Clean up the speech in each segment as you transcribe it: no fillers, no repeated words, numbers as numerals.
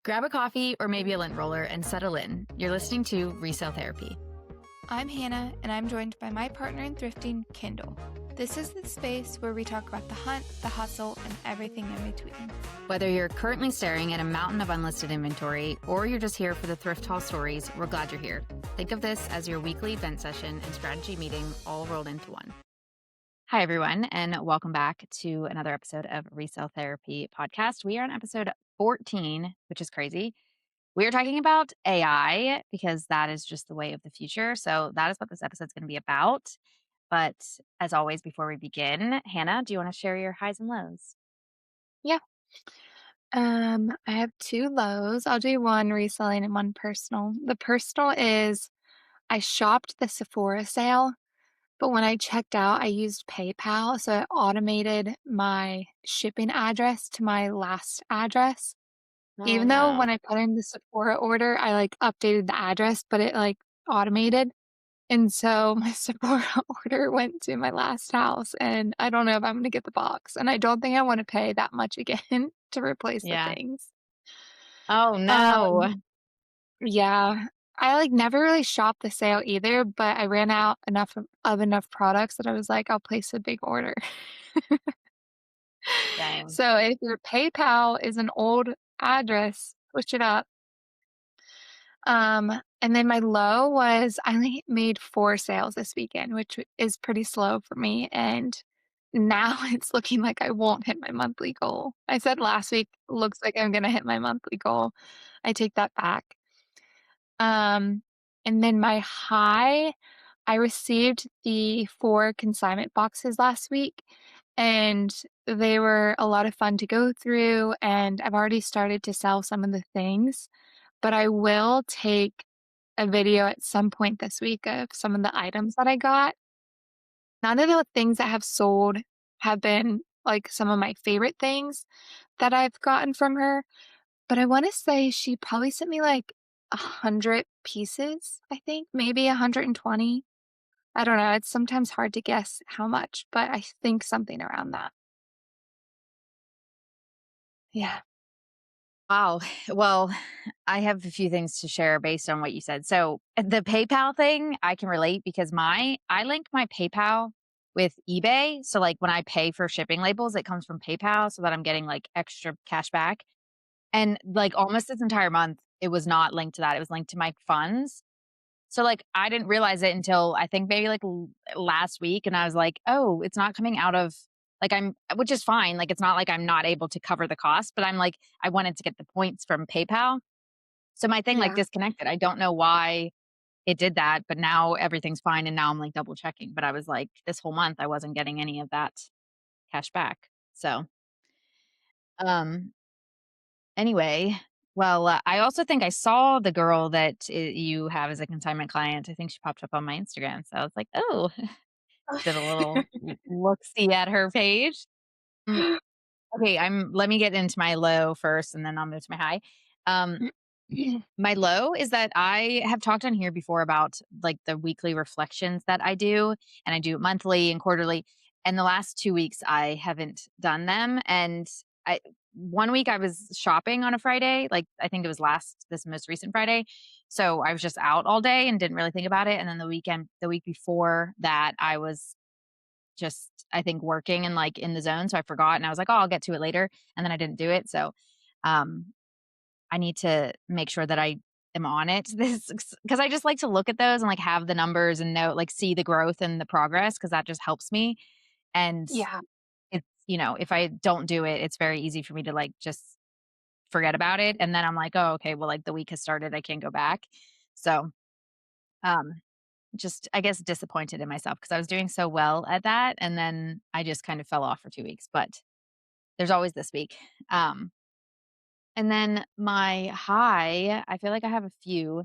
Grab a coffee or maybe a lint roller and settle in. You're listening to Resale Therapy. I'm Hannah, and I'm joined by my partner in thrifting, Kendall. This is the space where we talk about the hunt, the hustle, and everything in between. Whether you're currently staring at a mountain of unlisted inventory or you're just here for the thrift haul stories, we're glad you're here. Think of this as your weekly vent session and strategy meeting all rolled into one. Hi, everyone, and welcome back to another episode of Resale Therapy Podcast. We are on episode 14, which is crazy. We are talking about AI because that is just the way of the future. So that is what this episode is going to be about. But as always, before we begin, Hannah, do you want to share your highs and lows? Yeah. I have two lows. I'll do one reselling and one personal. The personal is I shopped the Sephora sale, but when I checked out, I used PayPal. So it automated my shipping address to my last address. Oh, Even though no. when I put in the Sephora order, I updated the address, but it automated. And so my Sephora order went to my last house, and I don't know if I'm gonna get the box, and I don't think I wanna pay that much again to replace the Yeah. things. Oh, no. Um, yeah. I, never really shopped the sale either, but I ran out of enough products that I was like, "I'll place a big order." Dang. So if your PayPal is an old address, switch it up. And then my low was I only made 4 sales this weekend, which is pretty slow for me, and now it's looking like I won't hit my monthly goal. I said last week, "Looks like I'm gonna hit my monthly goal." I take that back. Um, and then my high, I received the 4 consignment boxes last week, and they were a lot of fun to go through, and I've already started to sell some of the things, but I will take a video at some point this week of some of the items that I got. None of the things that have sold have been, some of my favorite things that I've gotten from her, but I wanna say she probably sent me, 100 pieces, I think, maybe 120. I don't know, it's sometimes hard to guess how much, but I think something around that. Yeah. Wow. Well, I have a few things to share based on what you said. So the PayPal thing, I can relate because I link my PayPal with eBay. So like when I pay for shipping labels, it comes from PayPal so that I'm getting like extra cash back. And like almost this entire month, it was not linked to that. It was linked to my funds. So like I didn't realize it until I think maybe like last week. And I was like, oh, it's not coming out of like which is fine. Like it's not like I'm not able to cover the cost, but I'm like, I wanted to get the points from PayPal. So my thing like Yeah. disconnected. I don't know why it did that, but now everything's fine. And now I'm like double checking. But I was like, this whole month I wasn't getting any of that cash back. So, um, anyway, well, I also think I saw the girl that you have as a consignment client. I think she popped up on my Instagram. So I was like, oh, did a little look see at her page. Mm, okay, let me get into my low first and then I'll move to my high. Um, my low is that I have talked on here before about like the weekly reflections that I do, and I do it monthly and quarterly. And the last 2 weeks I haven't done them. And I one week I was shopping on a Friday, like I think it was this most recent Friday. So I was just out all day and didn't really think about it. And then the week before that, I was just I think working and like in the zone. So I forgot and I was like, oh, I'll get to it later. And then I didn't do it. So um I need to make sure that I am on it this because I just like to look at those and like have the numbers and know like see the growth and the progress because that just helps me. And Yeah. it's if I don't do it, it's very easy for me to like just forget about it. And then I'm like, oh, okay, well, like the week has started, I can't go back. So um just I guess disappointed in myself because I was doing so well at that. And then I just kind of fell off for 2 weeks. But there's always this week. And then my high, I feel like I have a few.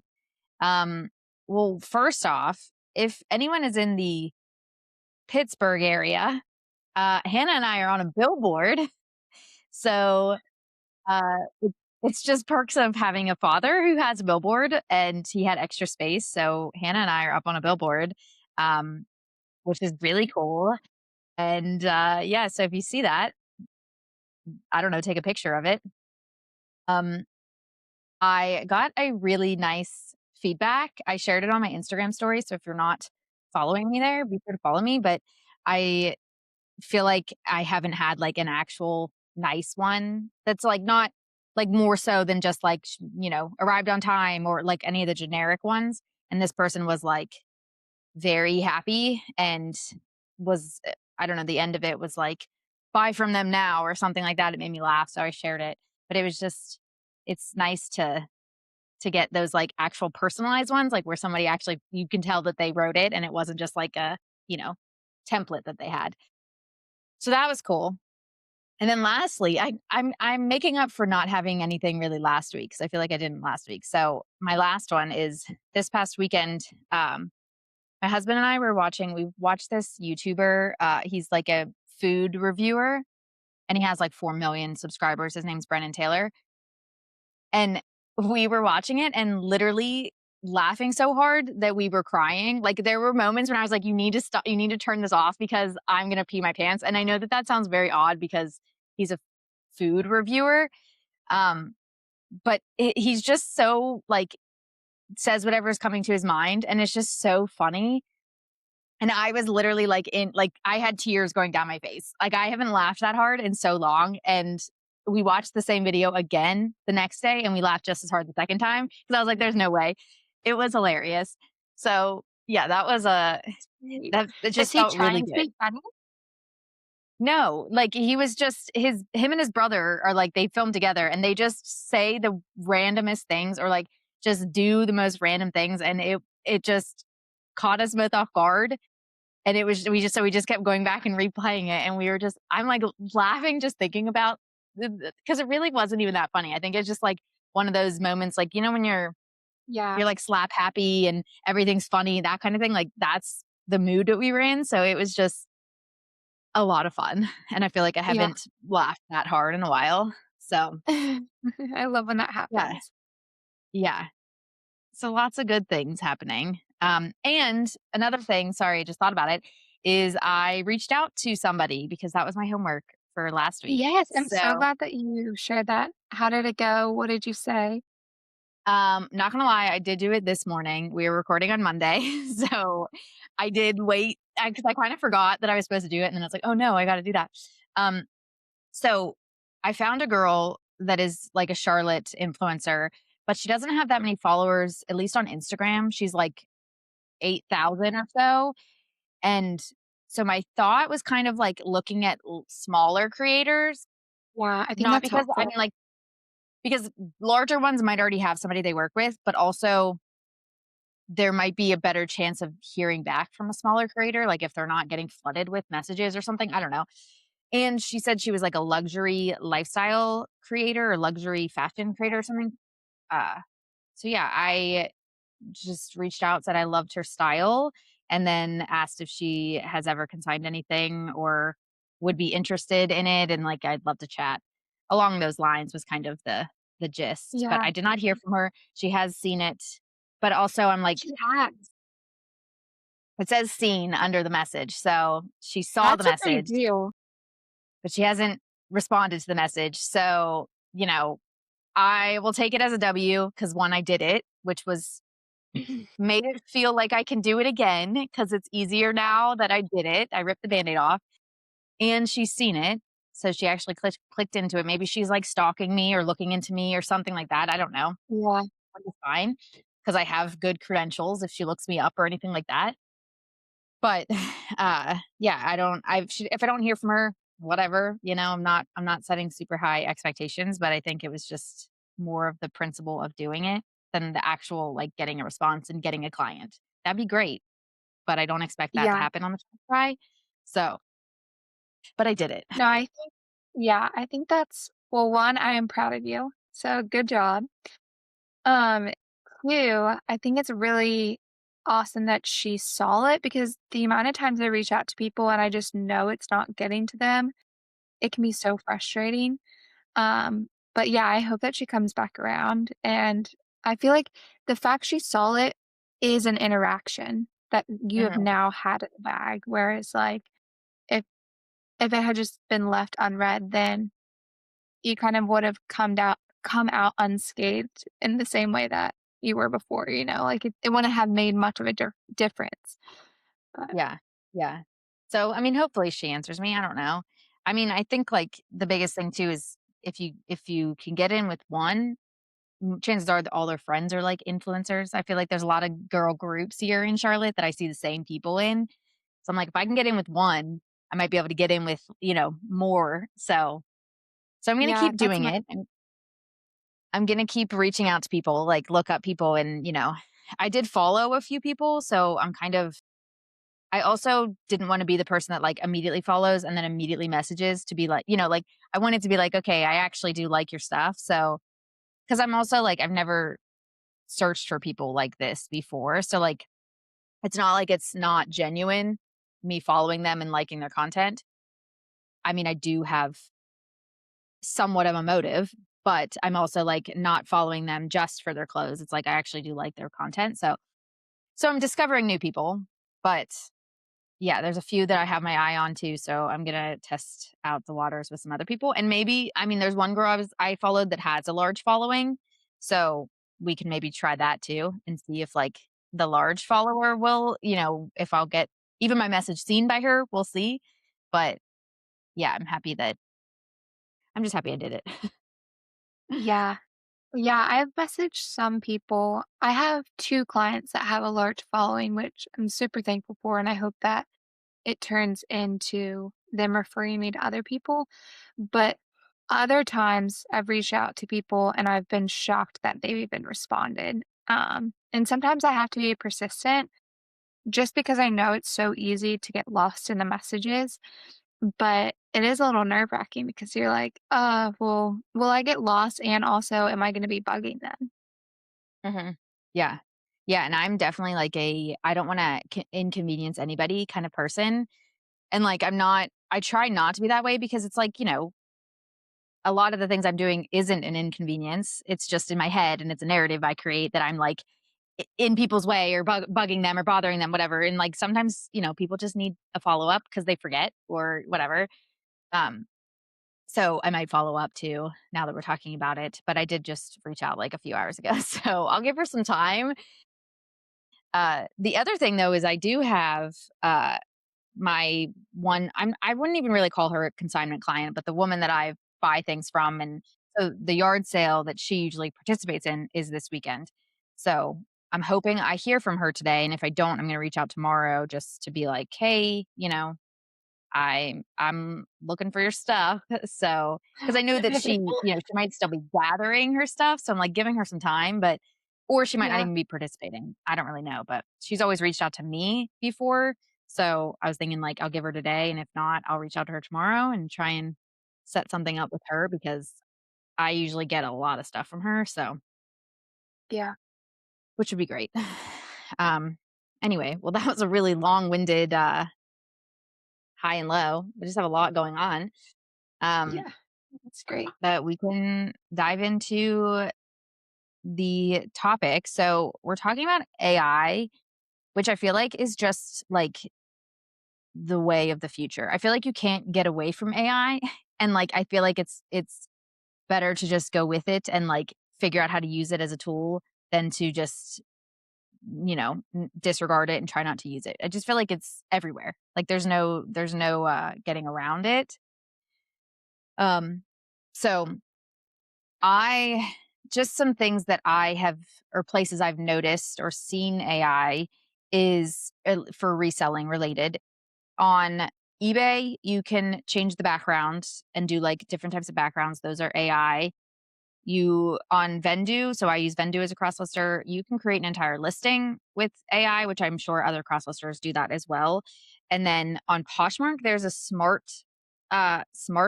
Um, well, first off, if anyone is in the Pittsburgh area, Hannah and I are on a billboard. So it's just perks of having a father who has a billboard and he had extra space. So Hannah and I are up on a billboard, um, which is really cool. And yeah, so if you see that, I don't know, take a picture of it. Um, I got a really nice feedback. I shared it on my Instagram story, so if you're not following me there, be sure to follow me, but I feel like I haven't had, like, an actual nice one that's, like, not like, more so than just, like, arrived on time or, like, any of the generic ones, and this person was, like, very happy and was I don't know, the end of it was like, "Buy from them now," or something like that. It made me laugh, so I shared it. But it was just it's nice to get those, like, actual personalized ones, like, where somebody actually you can tell that they wrote it and it wasn't just like a, you know, template that they had. So that was cool. And then lastly, I'm making up for not having anything really last week because I feel like I didn't last week. So my last one is this past weekend. My husband and I we watched this YouTuber. He's like a food reviewer and he has like 4 million subscribers. His name's Brennan Taylor. And we were watching it and literally laughing so hard that we were crying. Like there were moments when I was like, you need to stop, you need to turn this off because I'm going to pee my pants. And I know that that sounds very odd because he's a food reviewer. Um, but he's just so like, says whatever is coming to his mind. And it's just so funny. And I was literally like I had tears going down my face. Like I haven't laughed that hard in so long. And we watched the same video again the next day and we laughed just as hard the second time because I was like, there's no way. It was hilarious. So yeah, that was a Right. that it Is just he felt really trying to good. be funny? No, like he was just him and his brother are like they film together and they just say the randomest things or like just do the most random things and it just caught us both off guard. And it was we just kept going back and replaying it, and we were just I'm, like, laughing just thinking about because it really wasn't even that funny. I think it's just, like, one of those moments, like, when Yeah. you're, like, slap happy and everything's funny, that kind of thing, like, that's the mood that we were in, so it was just a lot of fun, and I feel like I Yeah. haven't laughed that hard in a while. So, I love when that yeah. happens. Yeah. So lots of good things happening. And another thing, sorry, I just thought about it, is I reached out to somebody because that was my homework for last week. Yes, I'm so So, glad that you shared that. How did it go? What did you say? not gonna lie, I did do it this morning. We were recording on Monday, so I did wait because I kind of forgot that I was supposed to do it, and then I was like, oh no, I got to do that. Um, so I found a girl that is like a Charlotte influencer, but she doesn't have that many followers, at least on Instagram. She's like 8,000 or so. And so my thought was kind of like looking at smaller creators, Yeah, I think not that's because I helpful. mean, like, because larger ones might already have somebody they work with, but also there might be a better chance of hearing back from a smaller creator, like if they're not getting flooded with messages or something. I don't know. And she said she was like a luxury lifestyle creator or luxury fashion creator or something. Uh, so yeah, I just reached out, said I loved her style, and then asked if she has ever consigned anything or would be interested in it. And like, I'd love to chat along those lines was kind of the gist. But Yeah, I did not hear from her. She has seen it, but also I'm like, she has. it says seen under the message. So she saw the That's a big message, deal. but she hasn't responded to the message. So, I will take it as a W because one, I did it, which was made it feel like I can do it again because it's easier now that I did it. I ripped the Band-Aid off, and she's seen it, so she actually clicked into it. Maybe she's, like, stalking me or looking into me or something like that, I don't know. Yeah, Which is fine because I have good credentials if she looks me up or anything like that. But, yeah, I don't I she if I don't hear from her, whatever, I'm not setting super high expectations, but I think it was just more of the principle of doing it than the actual, like, getting a response and getting a client. That'd be great, but I don't expect that to yeah. happen on the first try. So but I did it. No, I think yeah, I think that's well, 1, I am proud of you, so good job. Um, 2, I think it's really awesome that she saw it because the amount of times I reach out to people and I just know it's not getting to them, it can be so frustrating. But yeah, I hope that she comes back around, and I feel like the fact she saw it is an interaction that you have Mhm. now had in the bag, whereas, like, if if it had just been left unread, then you kind of would have come out unscathed in the same way that you were before, like it wouldn't have made much of a difference. But Yeah. Yeah. So, I mean, hopefully she answers me. I don't know. I mean, I think like the biggest thing too is if you can get in with one, chances are that all their friends are like influencers. I feel like there's a lot of girl groups here in Charlotte that I see the same people in. So I'm like, if I can get in with one, I might be able to get in with, more. So I'm gonna yeah, keep that's doing my it. I'm gonna keep reaching out to people, like look up people and, I did follow a few people, so I also didn't wanna be the person that, like, immediately follows and then immediately messages to be like, like, I wanted to be like, "Okay, I actually do like your stuff." So, because 'cause I'm also like, I've never searched for people like this before, so, like, it's not like it's not genuine, me following them and liking their content. I mean, I do have somewhat of a motive, but I'm also, like, not following them just for their clothes. It's like I actually do like their content, so I'm discovering new people, but yeah, there's a few that I have my eye on too, so I'm gonna test out the waters with some other people, and maybe I mean, there's one girl I followed that has a large following, so we can maybe try that too and see if, like, the large follower will if I'll get even my message seen by her, we'll see, but yeah, I'm just happy I did it. yeah. Yeah, I've messaged some people. I have 2 clients that have a large following, which I'm super thankful for, and I hope that it turns into them referring me to other people. But other times I've reached out to people and I've been shocked that they've even responded. And sometimes I have to be persistent just because I know it's so easy to get lost in the messages. But it is a little nerve wracking because you're like, well, will I get lost? And also, am I going to be bugging them? Mhm. Yeah. Yeah, and I'm definitely like I don't wanna inconvenience anybody kind of person, and, like, I try not to be that way because it's like, a lot of the things I'm doing isn't an inconvenience. It's just in my head and it's a narrative I create that I'm like in people's way or bugging them or bothering them, whatever. And like sometimes, people just need a follow up because they forget or whatever. Um, so I might follow up too now that we're talking about it. But I did just reach out like a few hours ago. So I'll give her some time. The other thing though is I do have my one I wouldn't even really call her a consignment client, but the woman that I buy things from, and so the yard sale that she usually participates in is this weekend. So I'm hoping I hear from her today, and if I don't, I'm gonna reach out tomorrow just to be like, "Hey, I'm looking for your stuff." So, because I know that she might still be gathering her stuff, so I'm, like, giving her some time, but or she might not Yeah. even be participating. I don't really know, but she's always reached out to me before, so I was thinking, like, I'll give her today, and if not, I'll reach out to her tomorrow and try and set something up with her because I usually get a lot of stuff from her, so Yeah. which would be great. Um, anyway, well, that was a really long-winded, high and low. We just have a lot going on. Um Yeah. That's great. But we can dive into the topic. So, we're talking about AI, which I feel like is just like the way of the future. I feel like you can't get away from AI and like I feel like it's better to just go with it and like figure out how to use it as a tool than to just disregard it and try not to use it. I just feel like it's everywhere. Like there's no getting around it. Um so I just some things that I have or places I've noticed or seen AI is for reselling related. On eBay, you can change the background and do like different types of backgrounds. Those are AI. You on Vendu, so I use Vendu as a cross lister. You can create an entire listing with AI, which I'm sure other cross listers do that as well. And then on Poshmark, there's a smart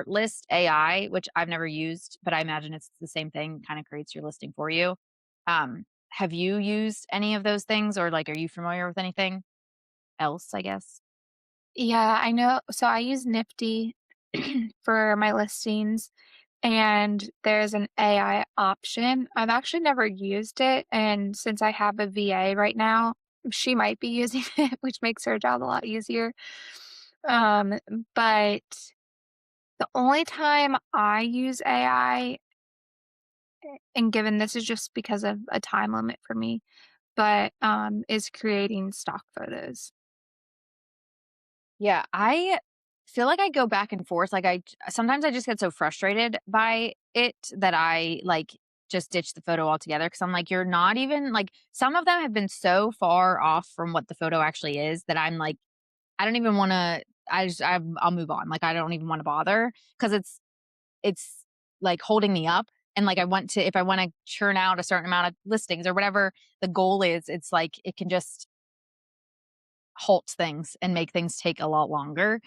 list AI, which I've never used, but I imagine it's the same thing, kind of creates your listing for you. Have you used any of those things or like are you familiar with anything else, I guess? Yeah, I know. So I use Nifty for my listings, and there's an AI option. I've actually never used it, and since I have a VA right now, she might be using it, which makes her job a lot easier. Um, but the only time I use AI and given this is just because of a time limit for me, but, is creating stock photos. Yeah, I feel like I go back and forth. Like sometimes I just get so frustrated by it that I like just ditch the photo altogether because I'm like, you're not even like some of them have been so far off from what the photo actually is that I'm like, I don't even want to. I'll move on. Like I don't even want to bother because it's like holding me up. And like I want to, if I want to churn out a certain amount of listings or whatever the goal is, it's like it can just halt things and make things take a lot longer.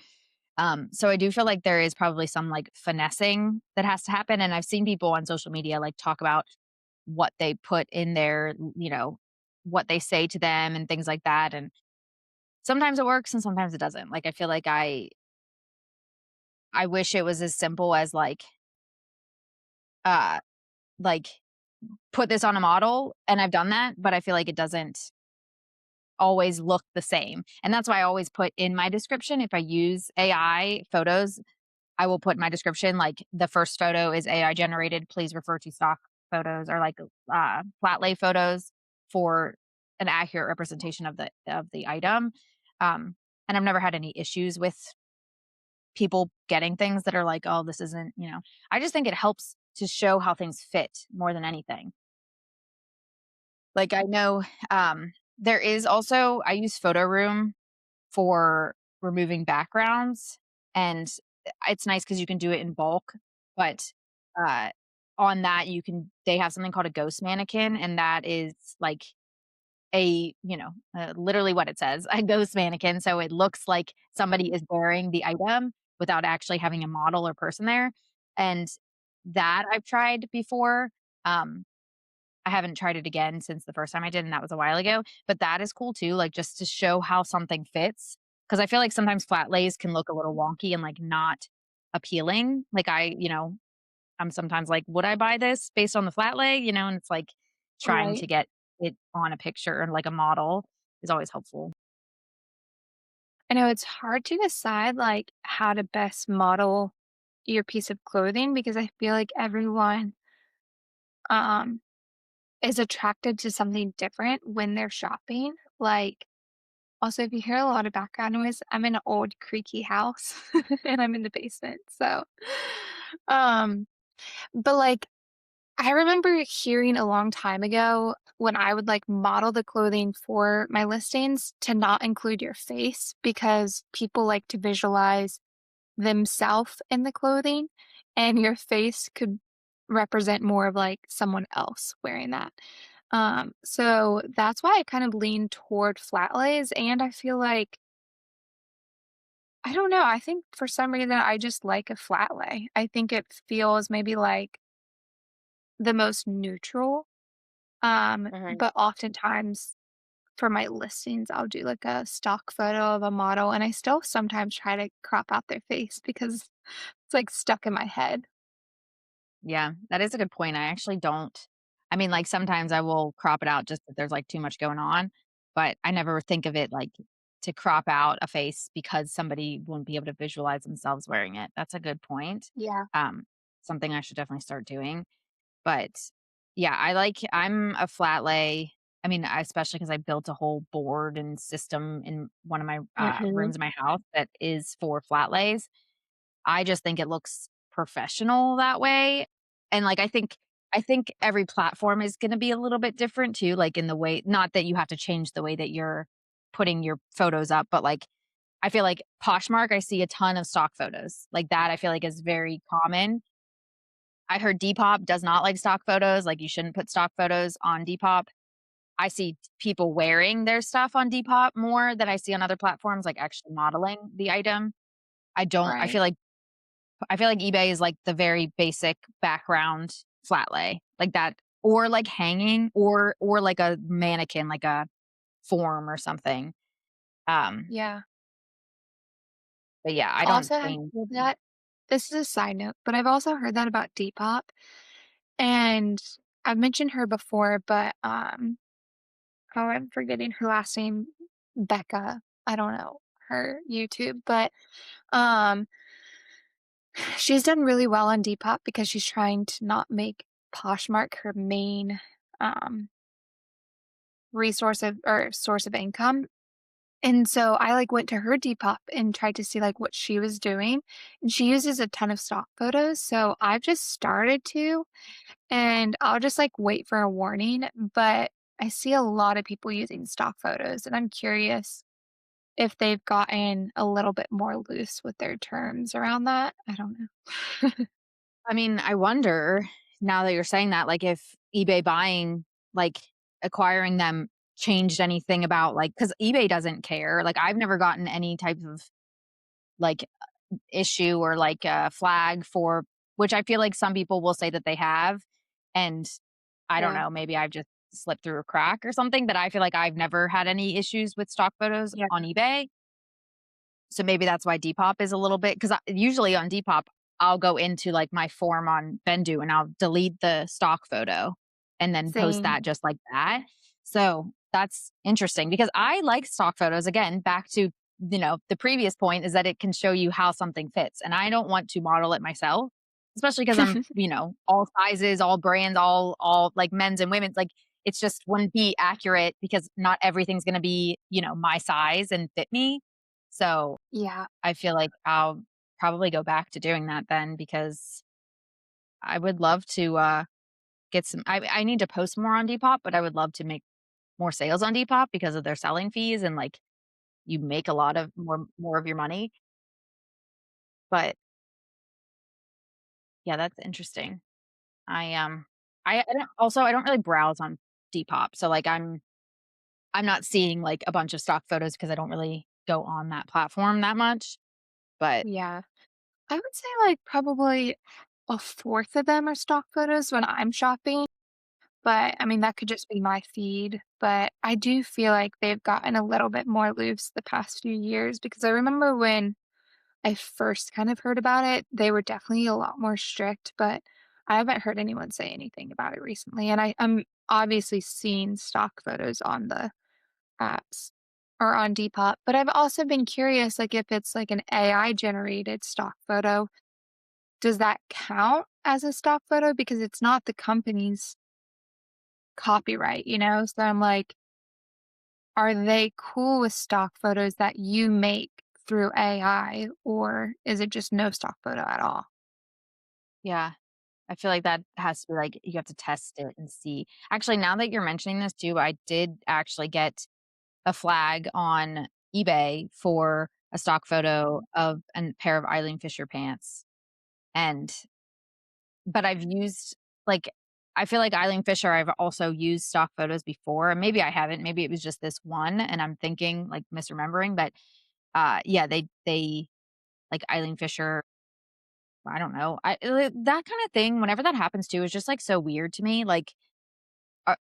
So I do feel like there is probably some like finessing that has to happen. And I've seen people on social media like talk about what they put in there, what they say to them and things like that. And sometimes it works and sometimes it doesn't. Like I feel like I wish it was as simple as uh like put this on a model and I've done that, but I feel like it doesn't always look the same. And that's why I always put in my description if I use AI photos, I will put in my description, like, the first photo is AI generated. Please refer to stock photos or like flat lay photos for an accurate representation of the item. Um, and I've never had any issues with people getting things that are like, oh, this isn't, I just think it helps to show how things fit more than anything. Like I know there is also I use Photo Room for removing backgrounds, and it's nice because you can do it in bulk, but, uh, on that, they have something called a ghost mannequin, and that is like literally what it says, a ghost mannequin, so it looks like somebody is wearing the item without actually having a model or person there, and that I've tried before, um I haven't tried it again since the first time I did, and that was a while ago, but that is cool too, like, just to show how something fits. Because I feel like sometimes flat lays can look a little wonky and, like, not appealing. Like, I'm sometimes like, "Would I buy this based on the flat lay?" And it's like trying to Right. get it on a picture and, like, a model is always helpful. I know it's hard to decide, like, how to best model your piece of clothing because I feel like everyone, um, is attracted to something different when they're shopping. Like, also, if you hear a lot of background noise, I'm in an old creaky house and I'm in the basement. So, um, but like, I remember hearing a long time ago when I would like model the clothing for my listings to not include your face because people like to visualize themselves in the clothing and your face could represent more of like someone else wearing that. So that's why I kind of lean toward flat lays and I feel like I don't know, I think for some reason I just like a flat lay. I think it feels maybe like the most neutral. Mhm. But oftentimes for my listings, I'll do like a stock photo of a model and I still sometimes try to crop out their face because it's like stuck in my head. Yeah, that is a good point. I actually don't I mean, like, sometimes I will crop it out just if there's, like, too much going on, but I never think of it, like, to crop out a face because somebody wouldn't be able to visualize themselves wearing it. That's a good point. Yeah. Um, Something I should definitely start doing, but, yeah, I'm a flat lay I mean, especially because I built a whole board and system in one of my, Mhm. rooms in my house that is for flat lays. I just think it looks professional that way, and, like, I think every platform is gonna be a little bit different too, like, in the way not that you have to change the way that you're putting your photos up, but, like, I feel like Poshmark, I see a ton of stock photos, like, that I feel like is very common. I heard Depop does not like stock photos, like, you shouldn't put stock photos on Depop. I see people wearing their stuff on Depop more than I see on other platforms, like, actually modeling the item. I don't Right. I feel like eBay is like the very basic background flat lay, like that or like hanging or like a mannequin, like a form or something. Um, Yeah. but yeah, I don't Also have think heard that this is a side note, but I've also heard that about Depop and I've mentioned her before, but oh, I'm forgetting her last name, Becca. I don't know her YouTube, but um she's done really well on Depop because she's trying to not make Poshmark her main um, resource of or source of income. And so I like went to her Depop and tried to see like what she was doing. And she uses a ton of stock photos. So I've just started to, and I'll just like wait for a warning. But I see a lot of people using stock photos, and I'm curious if they've gotten a little bit more loose with their terms around that. I don't know. I mean, I wonder now that you're saying that, like if eBay buying, like acquiring them changed anything about like, because eBay doesn't care. Like I've never gotten any type of like issue or like a flag for, which I feel like some people will say that they have. And I don't Yeah. know, maybe I've just slipped through a crack or something, but I feel like I've never had any issues with stock photos Yeah. on eBay. So maybe that's why Depop is a little bit, because usually on Depop, I'll go into like my form on Bendu and I'll delete the stock photo and then post Same. that just like that. So that's interesting because I like stock photos. Again, back to the previous point is that it can show you how something fits, and I don't want to model it myself, especially because I'm all sizes, all brands, all like men's and women's. Like it's just wouldn't be accurate because not everything's going to be my size and fit me. So Yeah. I feel like I'll probably go back to doing that then because I would love to, get some I need to post more on Depop, but I would love to make more sales on Depop because of their selling fees and, like, you make a lot of more of your money. But, yeah, that's interesting. I don't really browse on Depop, so, like, I'm not seeing, like, a bunch of stock photos because I don't really go on that platform that much, but Yeah. I would say like probably a fourth of them are stock photos when I'm shopping. But I mean, that could just be my feed. But I do feel like they've gotten a little bit more loose the past few years because I remember when I first kind of heard about it, they were definitely a lot more strict. But I haven't heard anyone say anything about it recently. And I'm obviously seeing stock photos on the apps or on Depop. But I've also been curious, like if it's like an AI generated stock photo, does that count as a stock photo? Because it's not the company's copyright, you know? So I'm like, are they cool with stock photos that you make through AI, or is it just no stock photo at all? yeah. I feel like that has to be like you have to test it and see. Actually, now that you're mentioning this too, I did actually get a flag on eBay for a stock photo of a pair of Eileen Fisher pants. And but I've used like I feel like Eileen Fisher, I've also used stock photos before. And maybe I haven't. Maybe it was just this one and I'm thinking like misremembering. But yeah, they like Eileen Fisher, I don't know. That kind of thing, whenever that happens too, is just like so weird to me. Like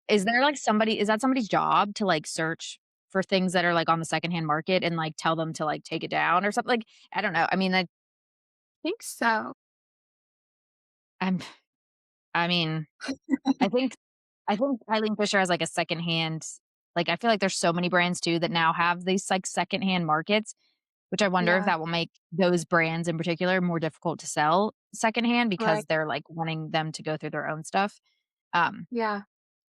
is there, like, somebody is that somebody's job to, like, search for things that are, like, on the secondhand market and, like, tell them to, like, take it down or something? Like, I don't know. I mean, Think so. I'm I mean, I think I think Eileen Fisher has, like, a secondhand like, I feel like there's so many brands too that now have these, like, secondhand markets, which I wonder if Yeah. that will make those brands in particular more difficult to sell secondhand Right. because they're, like, wanting them to go through their own stuff. Um, Yeah.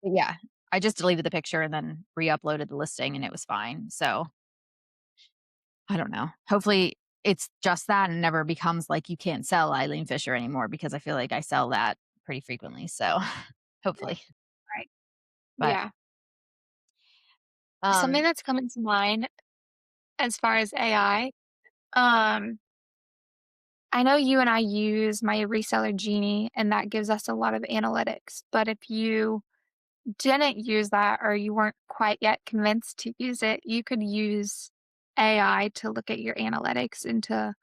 but yeah, I just deleted the picture and then re-uploaded the listing and it was fine. So I don't know. Hopefully, it's just that and never becomes like you can't sell Eileen Fisher anymore because I feel like I sell that pretty frequently. So Right. hopefully, Right. but Yeah. Something um, that's coming to mind as far as AI, um, I know you and I use my reseller Genie, and that gives us a lot of analytics. But if you didn't use that or you weren't quite yet convinced to use it, you could use AI to look at your analytics and to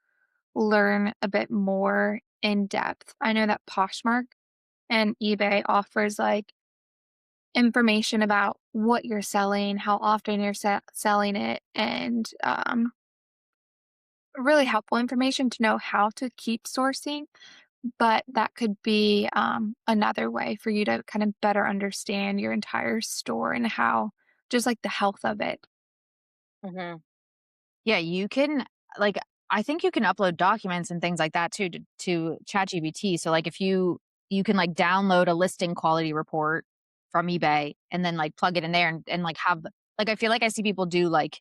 learn a bit more in depth. I know that Poshmark and eBay offers like information about what you're selling, how often you're selling it, and really helpful information to know how to keep sourcing. But that could be another way for you to kind of better understand your entire store and how just like the health of it. mhm. Yeah, you can like I think you can upload documents and things like that too to ChatGPT. So like if you can, like, download a listing quality report from eBay and then, like, plug it in there and, like, like, I feel like I see people do, like,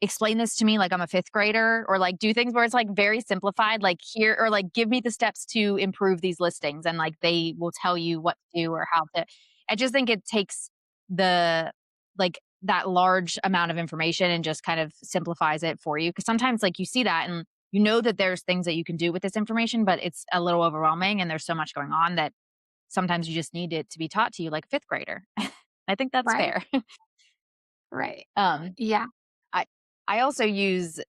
explain this to me like I'm a 5th grader or, like, do things where it's, like, very simplified, like, here or, like, give me the steps to improve these listings, and, like, they will tell you what to do or how to I just think it takes the like, that large amount of information and just kind of simplifies it for you. Because sometimes, like, you see that and you know that there's things that you can do with this information, but it's a little overwhelming and there's so much going on that sometimes you just need it to be taught to you like a 5th grader. I think that's Right. fair. Right. Um Yeah. I I also use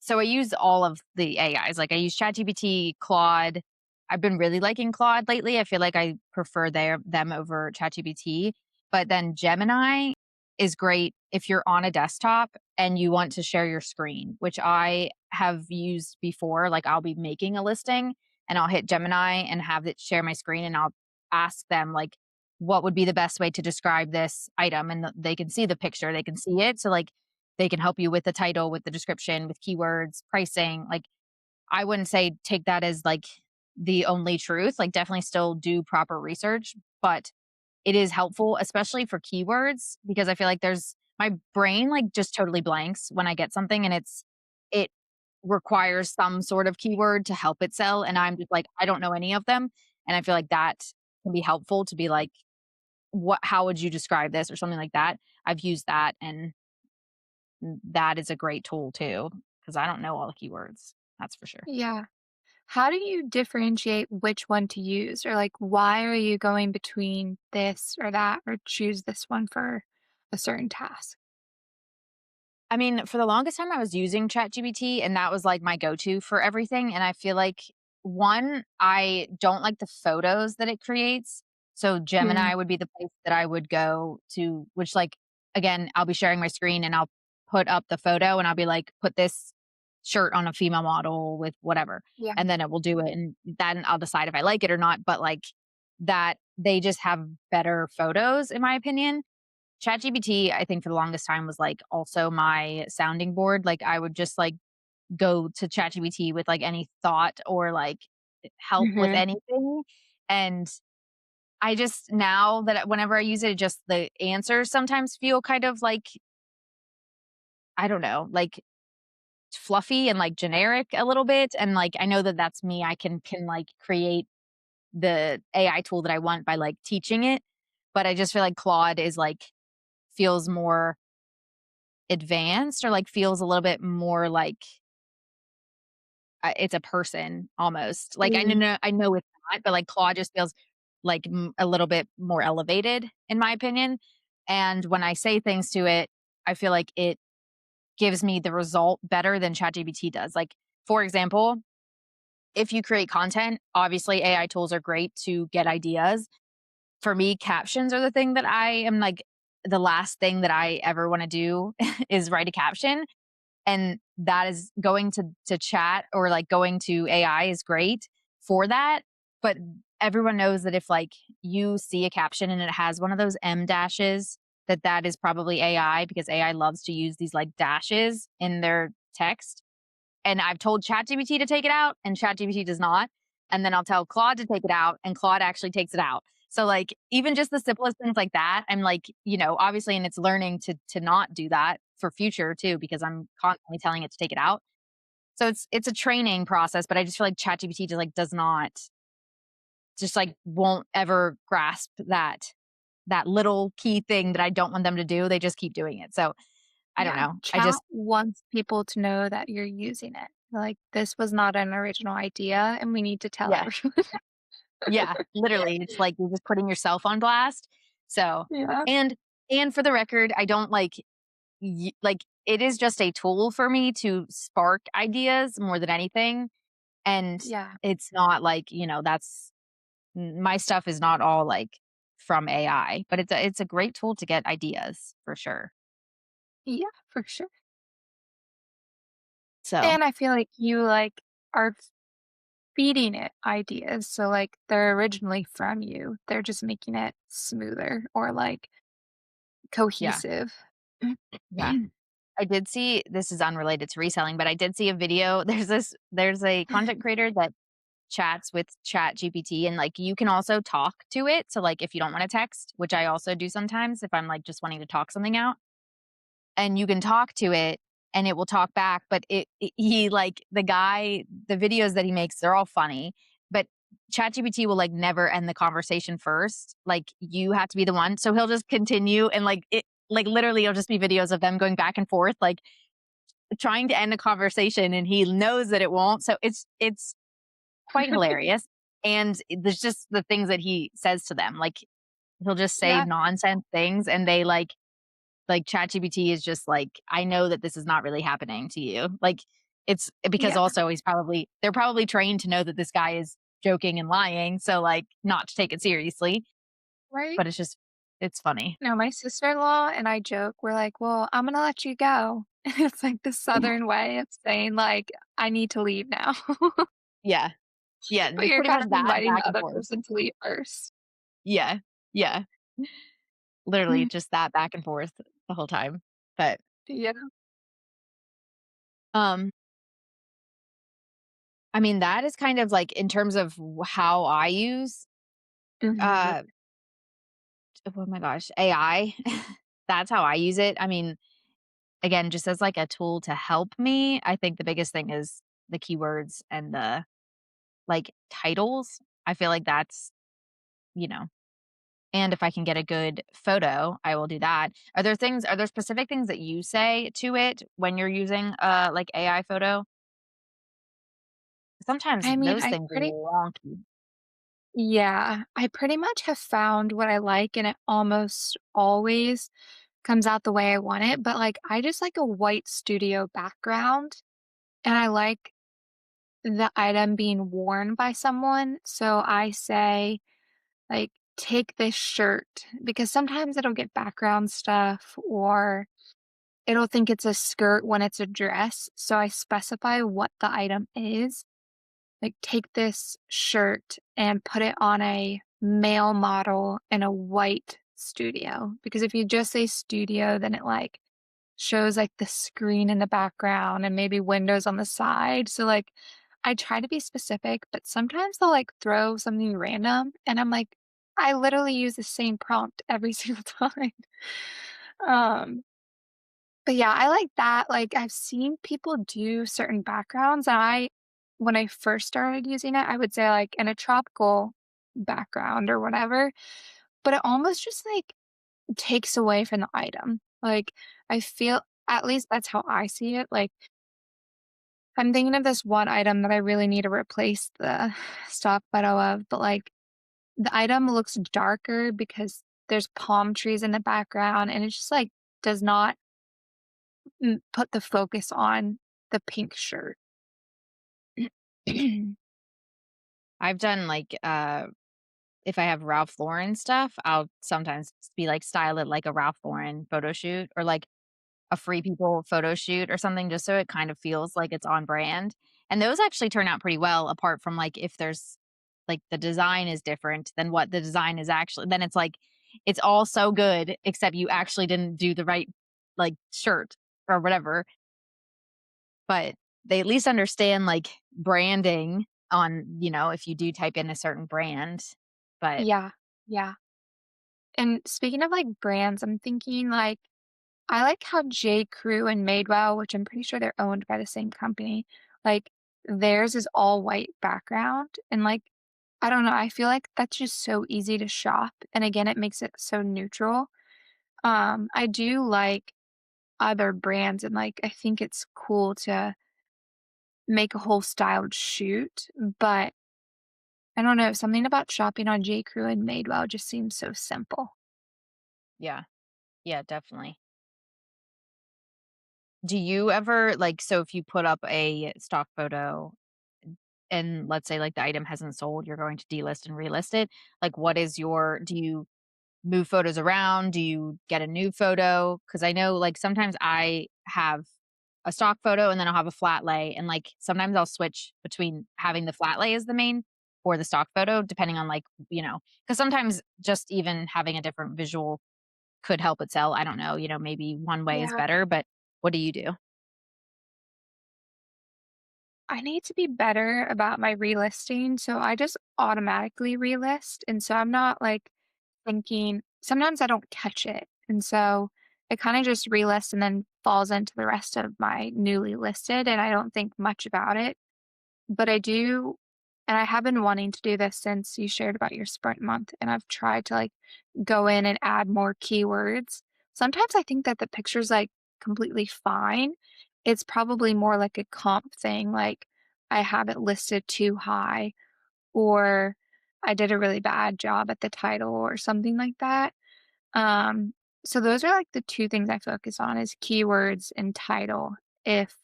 I use all of the AIs, like, I use ChatGPT, Claude. I've been really liking Claude lately, I feel like I prefer them over ChatGPT, but then Gemini is great if you're on a desktop and you want to share your screen, which I have used before, like, I'll be making a listing and I'll hit Gemini and have it share my screen, and I'll ask them, like, what would be the best way to describe this item, and they can see the picture, they can see it, so, like, they can help you with the title, with the description, with keywords, pricing. Like, I wouldn't say take that as like the only truth. Like, definitely still do proper research, but it is helpful, especially for keywords, because I feel like my brain like just totally blanks when I get something and it requires some sort of keyword to help it sell. And I'm just like, I don't know any of them. And I feel like that can be helpful to be like, how would you describe this or something like that? I've used that and that is a great tool too, because I don't know all the keywords, that's for sure. Yeah. How do you differentiate which one to use? Or like, why are you going between this or that, or choose this one for a certain task? I mean, for the longest time, I was using ChatGPT, and that was like my go-to for everything. And I feel like one, I don't like the photos that it creates. So Mm, Gemini would be the place that I would go to, which like again, I'll be sharing my screen and I'll put up the photo and I'll be like, put this shirt on a female model with whatever. yeah. And then it will do it. And then I'll decide if I like it or not. But like that they just have better photos, in my opinion. ChatGPT, I think for the longest time was like also my sounding board. Like I would just like go to ChatGPT with like any thought or like help with Hmm. anything. And I just now that whenever I use it, just the answers sometimes feel kind of like, I don't know, like fluffy and like generic a little bit. And like I know that that's me. I can like create the AI tool that I want by like teaching it. But I just feel like Claude is like feels more advanced or, like, feels a little bit more like, it's a person almost. Like, Mm, I know it's not, but, like, Claude just feels like a little bit more elevated in my opinion, and when I say things to it, I feel like it gives me the result better than ChatGPT does. Like, for example, if you create content, obviously AI tools are great to get ideas. For me, captions are the thing that I am, like the last thing that I ever wanna do is write a caption. And that is going to chat or like going to AI is great for that, but everyone knows that if like you see a caption and it has one of those M dashes, that is probably AI because AI loves to use these like dashes in their text. And I've told ChatGPT to take it out, and ChatGPT does not. And then I'll tell Claude to take it out, and Claude actually takes it out. So like even just the simplest things like that, I'm like, obviously, and it's learning to not do that for future too, because I'm constantly telling it to take it out. So it's a training process, but I just feel like ChatGPT just like does not just like won't ever grasp that little key thing that I don't want them to do. They just keep doing it. So I don't yeah. know. I Chat just wants people to know that you're using it. Like, this was not an original idea, and we need to tell yeah. everyone. Yeah, literally, it's like you're just putting yourself on blast. So, Yeah. and and for the record, I don't like it is just a tool for me to spark ideas more than anything, and Yeah. it's not like, that's my stuff is not all like from AI, but it's a great tool to get ideas for sure. Yeah, for sure. So, And I feel like you, like, are feeding it ideas, so, like, they're originally from you, they're just making it smoother or, like, yeah. cohesive. Yeah. I did see this is unrelated to reselling, but I did see a video. There's a content creator that chats with Chat GPT, and, like, you can also talk to it. So, like, if you don't wanna text, which I also do sometimes if I'm, like, just wanting to talk something out, and you can talk to it and it will talk back, but he like the videos that he makes, they're all funny, but ChatGPT will like never end the conversation first. Like you have to be the one. So he'll just continue and like literally it'll just be videos of them going back and forth, like trying to end a conversation and he knows that it won't. So it's quite hilarious. And there's just the things that he says to them. Like he'll just say Yeah, nonsense things and they like ChatGPT is just like, I know that this is not really happening to you. Like it's because yeah, also they're probably trained to know that this guy is joking and lying. So like not to take it seriously, right? but it's funny. No, my sister-in-law and I joke, we're like, "Well, I'm gonna let you go." It's like the Southern way of saying, like, "I need to leave now." Yeah. Yeah. But Just you're pretty kind much of that inviting back the and other forth. person to leave first. Yeah. Yeah. Literally Mm, just that back and forth the whole time. But yeah. um I mean that is kind of like in terms of how I use Mhm. uh oh my gosh, AI. That's how I use it. I mean, again, just as like a tool to help me, I think the biggest thing is the keywords and the like titles. I feel like that's, you know, and if I can get a good photo, I will do that. Are there specific things that you say to it when you're using like AI photo? Sometimes I mean, those things are wonky. I pretty much have found what I like, and it almost always comes out the way I want it, but, like, I just like a white studio background, and I like the item being worn by someone, so I say, like, "Take this shirt," because sometimes it'll get background stuff or it'll think it's a skirt when it's a dress, so I specify what the item is. Like, take this shirt and put it on a male model in a white studio, because if you just say studio, then it, like, shows, like, the screen in the background and maybe windows on the side, so, like, I try to be specific, but sometimes they'll, like, throw something random, and I'm like, I literally use the same prompt every single time. Um, but yeah, I like that, like, I've seen people do certain backgrounds, and I when I first started using it, I would say, like, in a tropical background or whatever, but it almost just, like, takes away from the item. Like, I feel at least that's how I see it, like, I'm thinking of this one item that I really need to replace the stock photo of, but, like, the item looks darker because there's palm trees in the background, and it just, like, does not put the focus on the pink shirt. I've done like if I have Ralph Lauren stuff, I'll sometimes be like style it like a Ralph Lauren photo shoot or like a Free People photo shoot or something just so it kind of feels like it's on brand. And those actually turn out pretty well apart from like if there's like the design is different than what the design is actually then it's like it's all so good except you actually didn't do the right like shirt or whatever. But they at least understand like branding on, if you do type in a certain brand. But Yeah, yeah. And speaking of, like, brands, I'm thinking, like, I like how J. Crew and Madewell, which I'm pretty sure they're owned by the same company, like, theirs is all white background, and, like, I don't know, I feel like that's just so easy to shop, and again, it makes it so neutral. I do like other brands, and, like, I think it's cool to make a whole styled shoot, but I don't know, something about shopping on J. Crew and Madewell just seems so simple. yeah, yeah, definitely. Do you ever like so if you put up a stock photo and let's say like the item hasn't sold, you're going to delist and relist it. Like what is your do you move photos around? Do you get a new photo? Cuz I know like sometimes I have a stock photo and then I'll have a flat lay and like sometimes I'll switch between having the flat lay as the main or the stock photo depending on like, cuz sometimes just even having a different visual could help it sell. I don't know, maybe one way is Yeah. better, but what do you do? I need to be better about my relisting. So I just automatically relist. And so I'm not like thinking, sometimes I don't catch it. And so it kind of just relists and then falls into the rest of my newly listed. And I don't think much about it. But I do, and I have been wanting to do this since you shared about your sprint month. And I've tried to like go in and add more keywords. Sometimes I think that the picture's like completely fine. It's probably more like a comp thing, like I have it listed too high, or I did a really bad job at the title or something like that. Um, so those are like the two things I focus on is keywords and title. If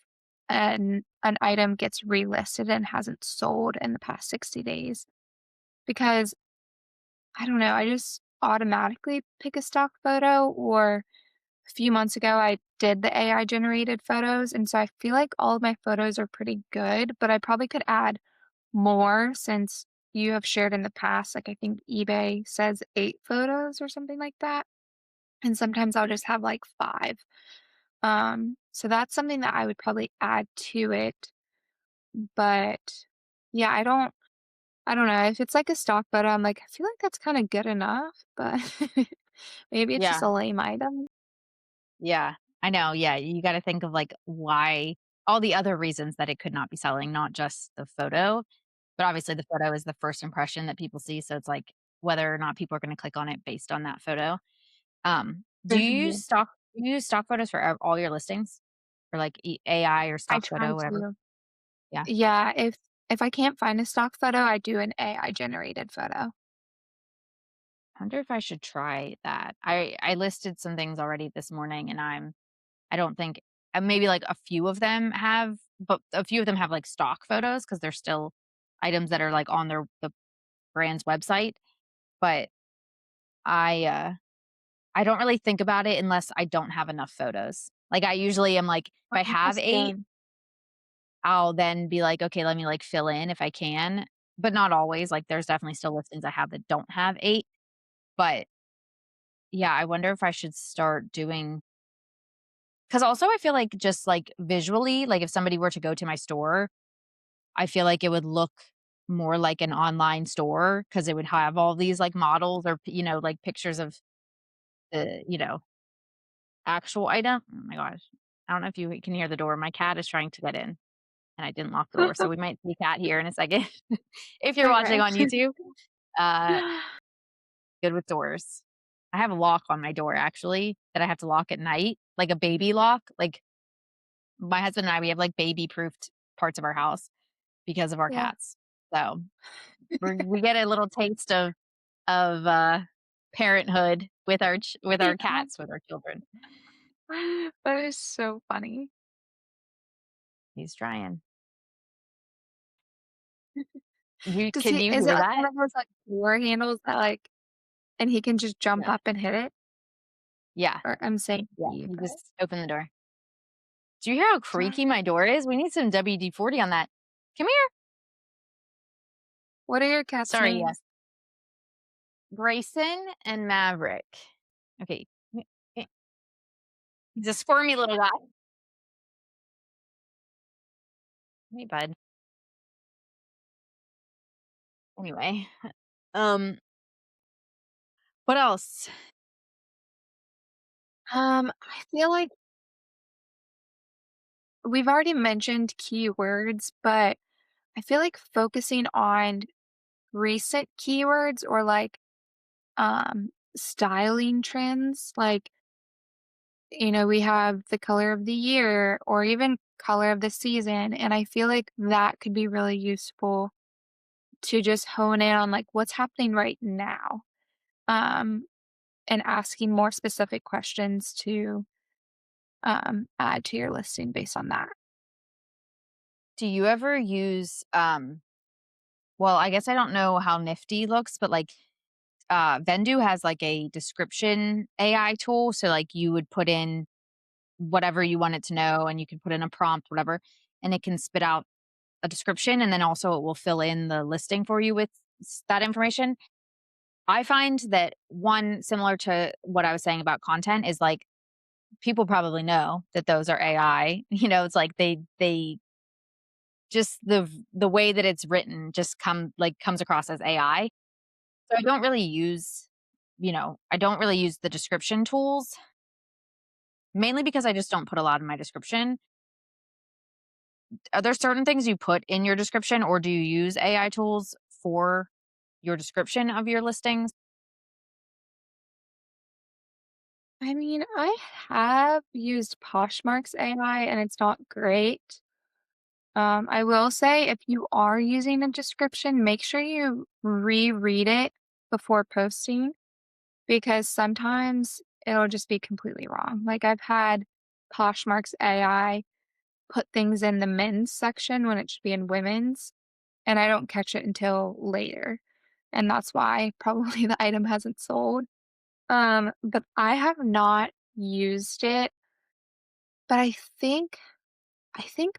an item gets relisted and hasn't sold in the past 60 days, because I don't know, I just automatically pick a stock photo. Or a few months ago I did the AI generated photos, and so I feel like all of my photos are pretty good, but I probably could add more since you have shared in the past, like I think eBay says 8 photos or something like that. And sometimes I'll just have like 5. So that's something that I would probably add to it. But yeah, I don't know. If it's like a stock photo, I'm like, I feel like that's kind of good enough, but maybe it's just Yeah. a lame item. Yeah. I know. Yeah. You got to think of like why all the other reasons that it could not be selling, not just the photo. But obviously the photo is the first impression that people see. So it's like whether or not people are going to click on it based on that photo. Do you Mhm. use stock photos for all your listings? Or like AI or I stock try photo, whatever? to. Yeah. Yeah, if I can't find a stock photo, I do an AI generated photo. I wonder if I should try that. I listed some things already this morning and I don't think maybe like a few of them have, but a few of them have like stock photos because they're still items that are like on the brand's website. But I I don't really think about it unless I don't have enough photos. Like I usually am like, if Oh, I I'm the have 8, same. I'll then be like, okay, let me like fill in if I can. But not always. Like there's definitely still listings I have that don't have 8. But yeah, I wonder if I should start doing, because also I feel like just like visually, like if somebody were to go to my store, I feel like it would look more like an online store because it would have all these like models or, like pictures of the, actual item. Oh my gosh. I don't know if you can hear the door. My cat is trying to get in and I didn't lock the door. So we might see cat here in a second. If you're watching Okay. on YouTube, uh, good with doors. I have a lock on my door actually that I have to lock at night, like a baby lock. Like my husband and I, we have like baby proofed parts of our house because of our Yeah. cats. So we get a little taste of parenthood with with our Yeah. cats, with our children. That is so funny. He's trying. You Does can he you is it hear like that? one of those, like, door handles that, like and he can just jump Yeah. up and hit it? Yeah. Or I'm saying Yeah. he, You but just open the door. Do you hear how sorry. creaky my door is? We need some WD-40 on that. Come here. What are your cat's Sorry, yeah. names? Grayson and Maverick. Okay. He's a squirmy little guy. Hey, bud. Anyway, what else? I feel like we've already mentioned keywords, but I feel like focusing on recent keywords or, like, styling trends, like, we have the color of the year or even color of the season, and I feel like that could be really useful to just hone in on, like, what's happening right now, um, and asking more specific questions to, add to your listing based on that. Do you ever use well, I guess I don't know how Nifty looks, but like Vendu has like a description AI tool. So like you would put in whatever you want it to know and you can put in a prompt, whatever, and it can spit out a description and then also it will fill in the listing for you with that information. I find that one similar to what I was saying about content is like people probably know that those are AI. It's like they just the way that it's written just comes across as AI. So I don't really use, I don't really use the description tools, mainly because I just don't put a lot in my description. Are there certain things you put in your description, or do you use AI tools for your description of your listings? I mean, I have used Poshmark's AI and it's not great. I will say if you are using a description, make sure you reread it before posting because sometimes it'll just be completely wrong. Like I've had Poshmark's AI put things in the men's section when it should be in women's, and I don't catch it until later. And that's why probably the item hasn't sold. But I have not used it, but I think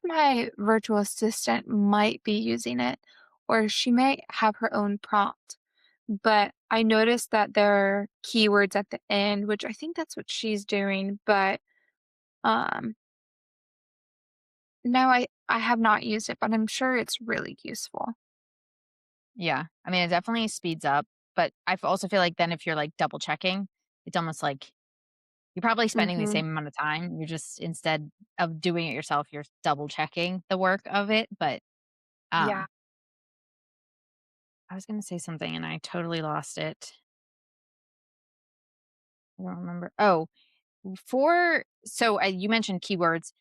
my virtual assistant might be using it, or she may have her own prompt. But I noticed that there are keywords at the end, which I think that's what she's doing. But um, no, I have not used it, but I'm sure it's really useful. Yeah. I mean, it definitely speeds up, but also feel like then if you're like double checking, it's almost like you're probably spending the Hmm. same amount of time. You're just instead of doing it yourself, you're double checking the work of it. But Yeah, um I was gonna say something and I totally lost it. I don't remember. Oh, you mentioned keywords.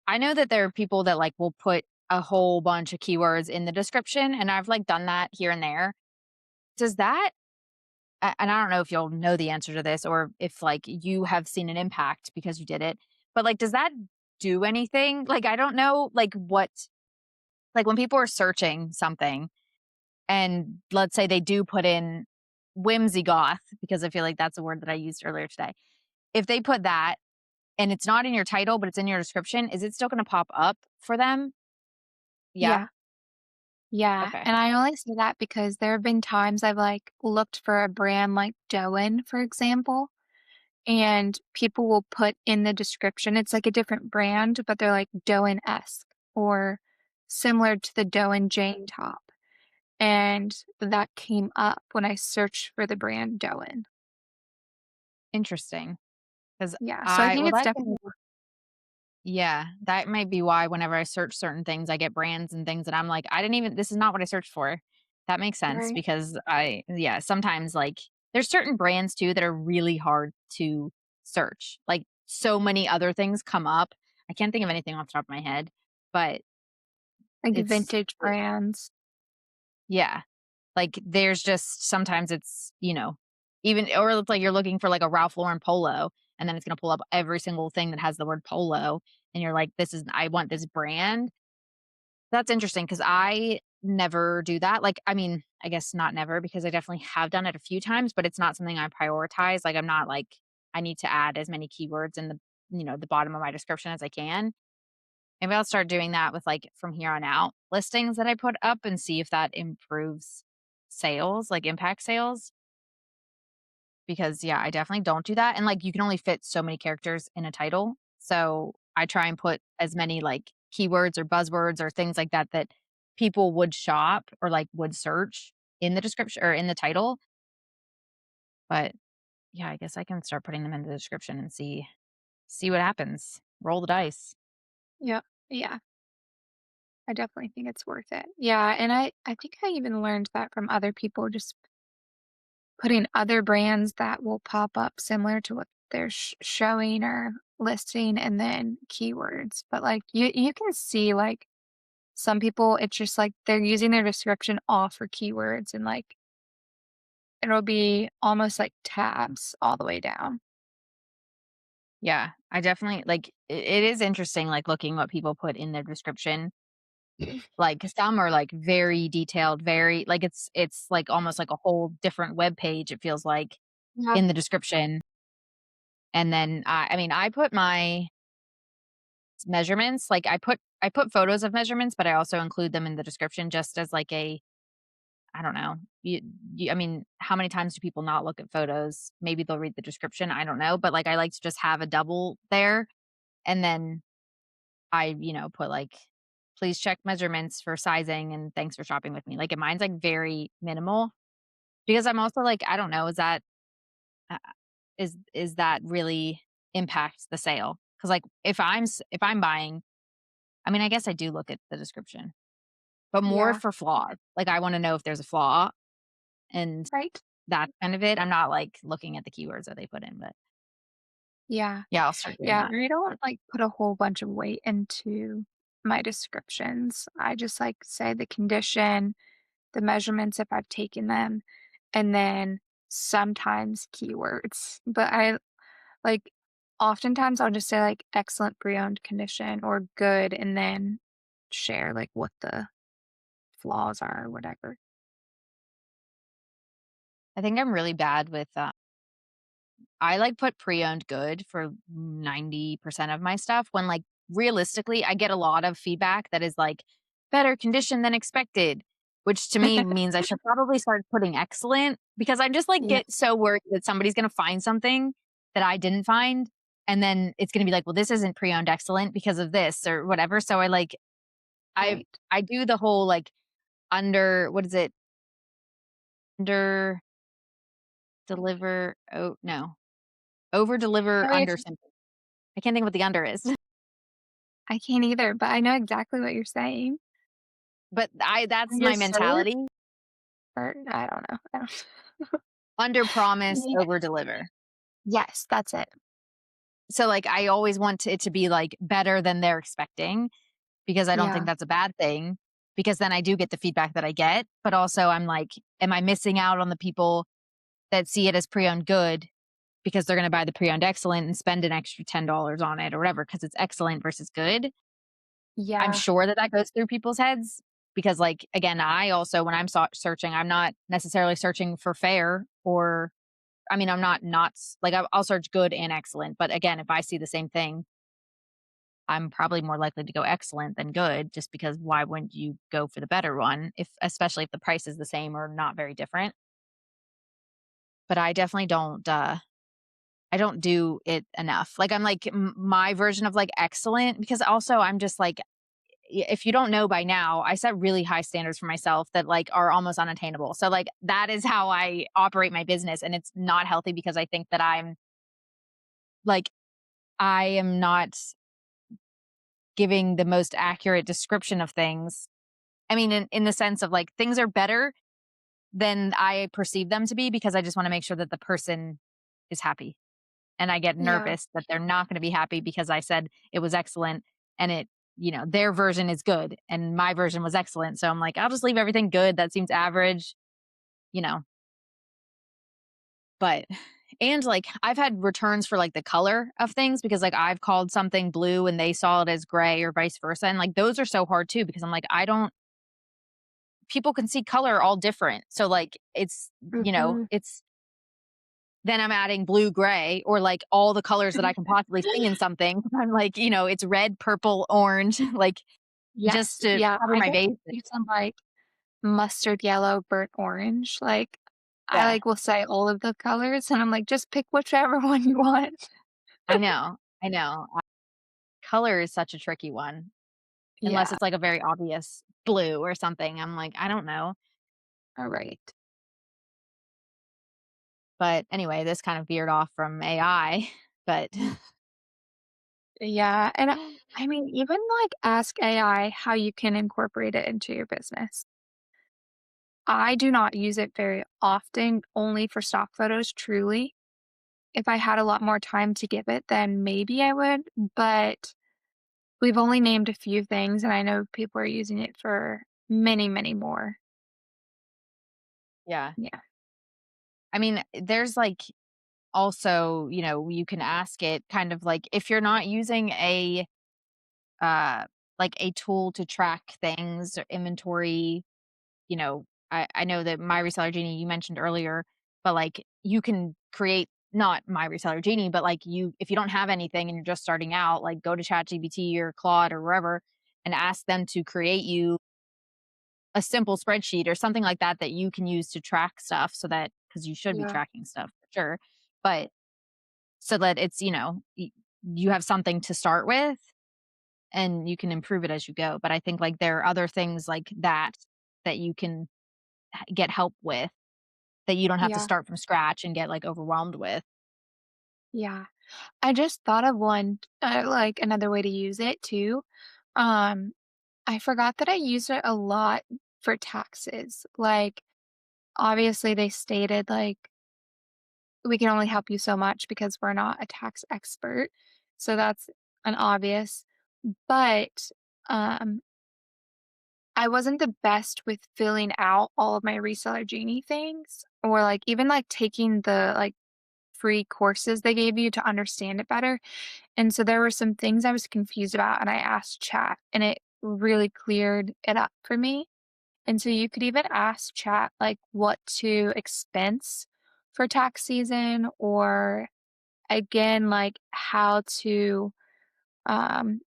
I know that there are people that like will put a whole bunch of keywords in the description, and I've like done that here and there. Does that and I don't know if you'll know the answer to this or if like you have seen an impact because you did it, but like does that do anything? Like I don't know like what like when people are searching something and let's say they do put in whimsy goth because I feel like that's a word that I used earlier today. If they put that and it's not in your title but it's in your description, is it still going to pop up for them? Yeah. yeah, yeah. Okay. And I only say that because there have been times I've like looked for a brand like Doan, for example, and people will put in the description, it's like a different brand, but they're like Doan-esque or similar to the Doan Jane top. And that came up when I searched for the brand Doan. Interesting. Because Yeah, so I I think well it's that definitely Yeah, that might be why whenever I search certain things, I get brands and things that I'm like, I didn't even this is not what I searched for. That makes sense right. because yeah, sometimes like there's certain brands too that are really hard to search. Like so many other things come up. I can't think of anything off the top of my head, but Like it's vintage brands. yeah. Like there's just sometimes it's, even or it's like you're looking for like a Ralph Lauren polo and then it's going to pull up every single thing that has the word polo and you're like I want this brand. That's interesting because I never do that. Like, I mean, I guess not never because I definitely have done it a few times, but it's not something I prioritize. Like, I'm not like, I need to add as many keywords in the bottom of my description as I can. Maybe I'll start doing that with like from here on out listings that I put up and see if that improves sales, like impact sales. Because, yeah, I definitely don't do that, and, like, you can only fit so many characters in a title, so I try and put as many, like, keywords or buzzwords or things like that that people would shop or, like, would search in the description or in the title, but, yeah, I guess I can start putting them in the description and see what happens. Roll the dice. Yep. Yeah, I definitely think it's worth it. Yeah, and I think I even learned that from other people just putting other brands that will pop up similar to what they're showing or listing and then keywords. But like you can see like some people it's just like they're using their description all for keywords and like it'll be almost like tabs all the way down. Yeah, I definitely it is interesting, like, looking what people put in their description. Like, some are, like, very detailed, very like, it's, like, almost like a whole different web page, it feels like, Yeah. in the description, and then, I mean, I put my measurements, like, I put photos of measurements, but I also include them in the description just as, like, I don't know, I mean, how many times do people not look at photos? Maybe they'll read the description, I don't know, but, like, I like to just have a double there, and then I, put, like, please check measurements for sizing and thanks for shopping with me. Like, and mine's like very minimal because I'm also like, I don't know, is that uh, is that really impacts the sale? Because like if I'm buying, I mean, I guess I do look at the description, but more Yeah. for flaws. Like I want to know if there's a flaw and Right. that's kind of it. I'm not like looking at the keywords that they put in, but Yeah. yeah, I'll start doing Yeah. that. I don't like put a whole bunch of weight into my descriptions. I just like say the condition, the measurements if I've taken them, and then sometimes keywords. But I like oftentimes I'll just say like excellent pre-owned condition or good and then share like what the flaws are or whatever. I think I'm really bad with I like put pre-owned good for 90% of my stuff when like realistically I get a lot of feedback that is like better condition than expected, which to me means I should probably start putting excellent because I just like Yeah. get so worried that somebody's going to find something that I didn't find and then it's going to be like, well, this isn't pre-owned excellent because of this or whatever. So I like I Right. I do the whole like under what is it? Under deliver, oh no. Over I deliver know what you're under something. I can't think what the under is. I can't either, but I know exactly what you're saying. But I that's my Underserved? mentality. Or I don't know. I don't Under promise, Yeah. over deliver. Yes, that's it. So, like, I always want it to be, like, better than they're expecting because I don't think Yeah. that's a bad thing because then I do get the feedback that I get, but also I'm like, am I missing out on the people that see it as pre-owned good because they're gonna buy the pre-owned excellent and spend an extra $10 on it or whatever because it's excellent versus good? I'm Yeah. sure that that goes through people's heads because, like, again, I also when I'm searching, I'm not necessarily searching for fair or I mean, I'm not like I'll search good and excellent, but again, if I see the same thing, I'm probably more likely to go excellent than good just because why wouldn't you go for the better one if especially if the price is the same or not very different. But I definitely don't I don't do it enough. Like I'm like my version of like excellent because also I'm just like if you don't know by now, I set really high standards for myself that like are almost unattainable. So like that is how I operate my business and it's not healthy because I think that I'm like I am not giving the most accurate description of things. I mean in the sense of like things are better than I perceive them to be because I just want to make sure that the person is happy. And I get Yeah. nervous that they're not going to be happy because I said it was excellent and it, their version is good and my version was excellent. So I'm like, I'll just leave everything good. That seems average, you know. But and like I've had returns for like the color of things because like I've called something blue and they saw it as gray or vice versa. And like those are so hard too because I'm like, I don't people can see color all different. So like Mhm. it's then I'm adding blue, gray, or like all the colors that I can possibly see in something. I'm like, it's red, purple, orange, like just Yes. to Yeah. cover I my get base. confused on like mustard yellow, burnt orange. Like I Yeah, like will say all of the colors and I'm like, just pick whichever one you want. I know. I know. Color is such a tricky one unless Yeah. it's like a very obvious blue or something. I'm like, I don't know. All right. But anyway, this kind of veered off from AI, but Yeah. And I mean, even like ask AI how you can incorporate it into your business. I do not use it very often, only for stock photos, truly. If I had a lot more time to give it, then maybe I would, but we've only named a few things, and I know people are using it for many, many more. yeah. Yeah. I mean, there's like also, you can ask it kind of like if you're not using uh like a tool to track things or inventory, I know that my reseller genie you mentioned earlier, but like you can create not my reseller genie, but like you if you don't have anything and you're just starting out, like go to ChatGPT or Claude or wherever and ask them to create you a simple spreadsheet or something like that that you can use to track stuff so that because you should be Yeah. tracking stuff for sure. But so that it's, you have something to start with and you can improve it as you go. But I think like there are other things like that that you can get help with that you don't have to Yeah. start from scratch and get like overwhelmed with. Yeah. I just thought of one, like another way to use it too. Um, I forgot that I use it a lot for taxes. Like, obviously, they stated like we can only help you so much because we're not a tax expert. So that's an obvious. But um, I wasn't the best with filling out all of my reseller genie things, or like even like taking the like free courses they gave you to understand it better. And so there were some things I was confused about, and I asked chat, and it really cleared it up for me. And so you could even ask chat like what to expense for tax season, or again, like how to um,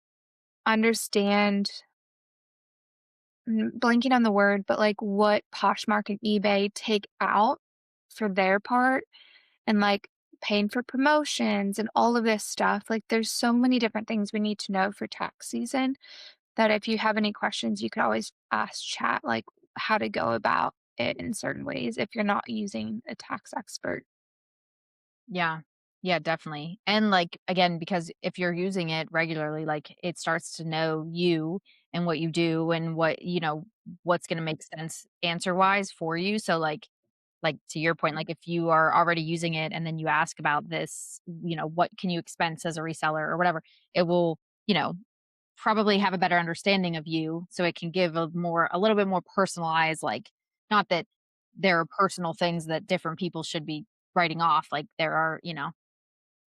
understand, blanking on the word, but like what Poshmark and eBay take out for their part, and like paying for promotions and all of this stuff. Like there's so many different things we need to know for tax season that if you have any questions, you could always ask chat like how to go about it in certain ways if you're not using a tax expert. Yeah. Yeah, definitely. And like again, because if you're using it regularly, like it starts to know you and what you do and what, what's going to make sense answer wise for you. So like to your point, like if you are already using it and then you ask about this, what can you expense as a reseller or whatever, it will, probably have a better understanding of you. So it can give a little bit more personalized, like not that there are personal things that different people should be writing off. Like there are,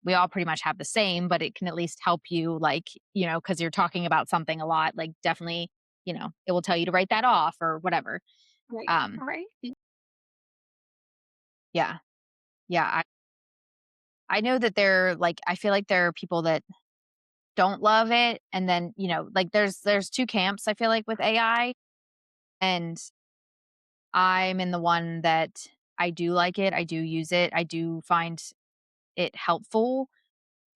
we all pretty much have the same, but it can at least help you, like, because you're talking about something a lot, like definitely, it will tell you to write that off or whatever. Right. Um, Right. yeah. Yeah. I know that I feel like there are people that don't love it. And then, like there's two camps, I feel like, with AI. And I'm in the one that I do like it. I do use it. I do find it helpful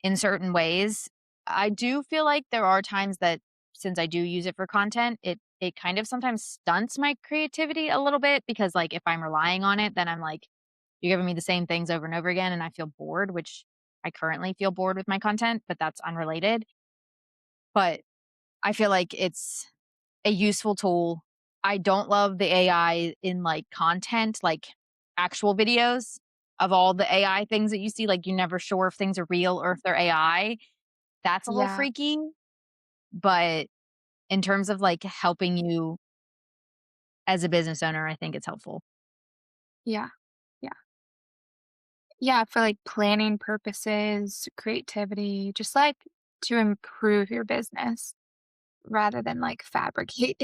in certain ways. I do feel like there are times that since I do use it for content, it kind of sometimes stunts my creativity a little bit because like if I'm relying on it, then I'm like, you're giving me the same things over and over again and I feel bored, which I currently feel bored with my content, but that's unrelated. But I feel like it's a useful tool. I don't love the AI in like content, like actual videos of all the AI things that you see. Like you're never sure if things are real or if they're AI. That's a little Yeah. freaky. But in terms of like helping you as a business owner, I think it's helpful. Yeah. Yeah. Yeah. For like planning purposes, creativity, just like to improve your business rather than like fabricate.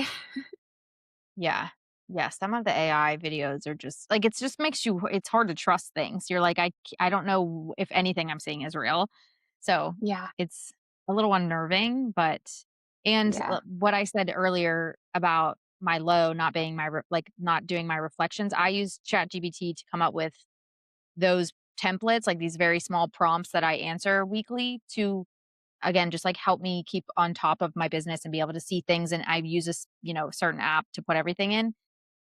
Yeah. Yeah, some of the AI videos are just like it's just makes you it's hard to trust things. You're like, I don't know if anything I'm seeing is real. So, Yeah. it's a little unnerving, but Yeah. what I said earlier about my low not being not doing my reflections, I use ChatGPT to come up with those templates, like these very small prompts that I answer weekly to again just like help me keep on top of my business and be able to see things and I use this, certain app to put everything in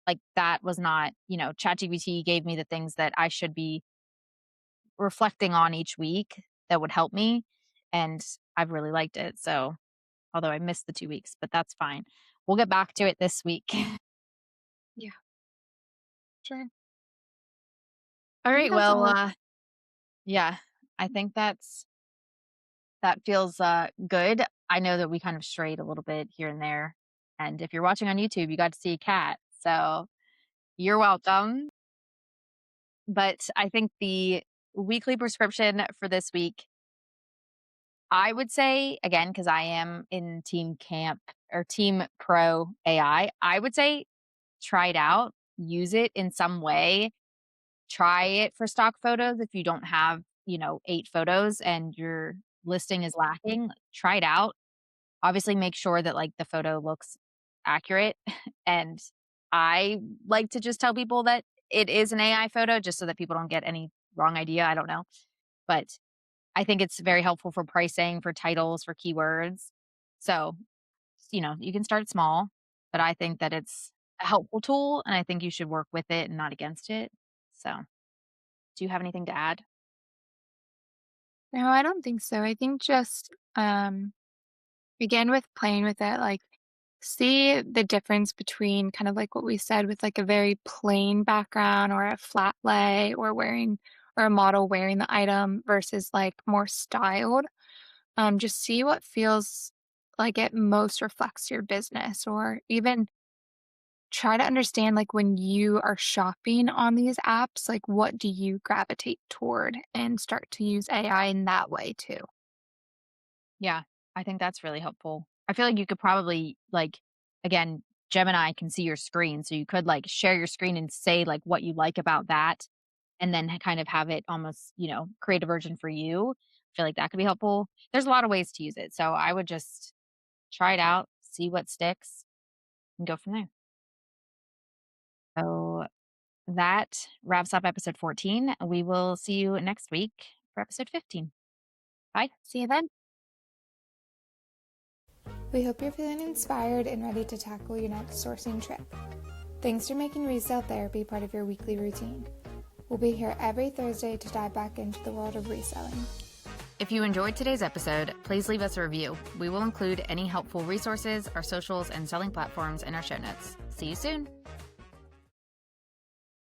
like, that was not ChatGPT gave me the things that I should be reflecting on each week that would help me, and I've really liked it, so although I missed the 2 weeks, but that's fine. We'll get back to it this week. Yeah. Sure. I think Alright, that's well, all. yeah, I think that feels, good. I know that we kind of strayed a little bit here and there, and if you're watching on YouTube, you got to see a cat, so you're welcome, but I think the weekly prescription for this week I would say, again, because I am in team camp or team pro AI, I would say try it out, use it in some way. Try it for stock photos if you don't have, 8 photos and your listing is lacking. Try it out. Obviously, make sure that like the photo looks accurate. And I like to just tell people that it is an AI photo just so that people don't get any wrong idea. I don't know. But I think it's very helpful for pricing, for titles, for keywords. So, you can start small, but I think that it's a helpful tool and I think you should work with it and not against it. So, do you have anything to add? No, I don't think so. I think just begin with playing with it, like see the difference between kind of like what we said with like a very plain background or a flat lay or wearing or a model wearing the item versus like more styled. Just see what feels like it most reflects your business, or even try to understand like when you are shopping on these apps, like what do you gravitate toward and start to use AI in that way too. Yeah, I think that's really helpful. I feel like you could probably again, Gemini can see your screen, so you could share your screen and say what you like about that and then kind of have it almost, create a version for you. I feel like that could be helpful. There's a lot of ways to use it. So I would just try it out, see what sticks, and go from there. So that wraps up episode 14. We will see you next week for episode 15. Bye. See you then. We hope you're feeling inspired and ready to tackle your next sourcing trip. Thanks for making resale therapy part of your weekly routine. We'll be here every Thursday to dive back into the world of reselling. If you enjoyed today's episode, please leave us a review. We will include any helpful resources, our socials, and selling platforms in our show notes. See you soon.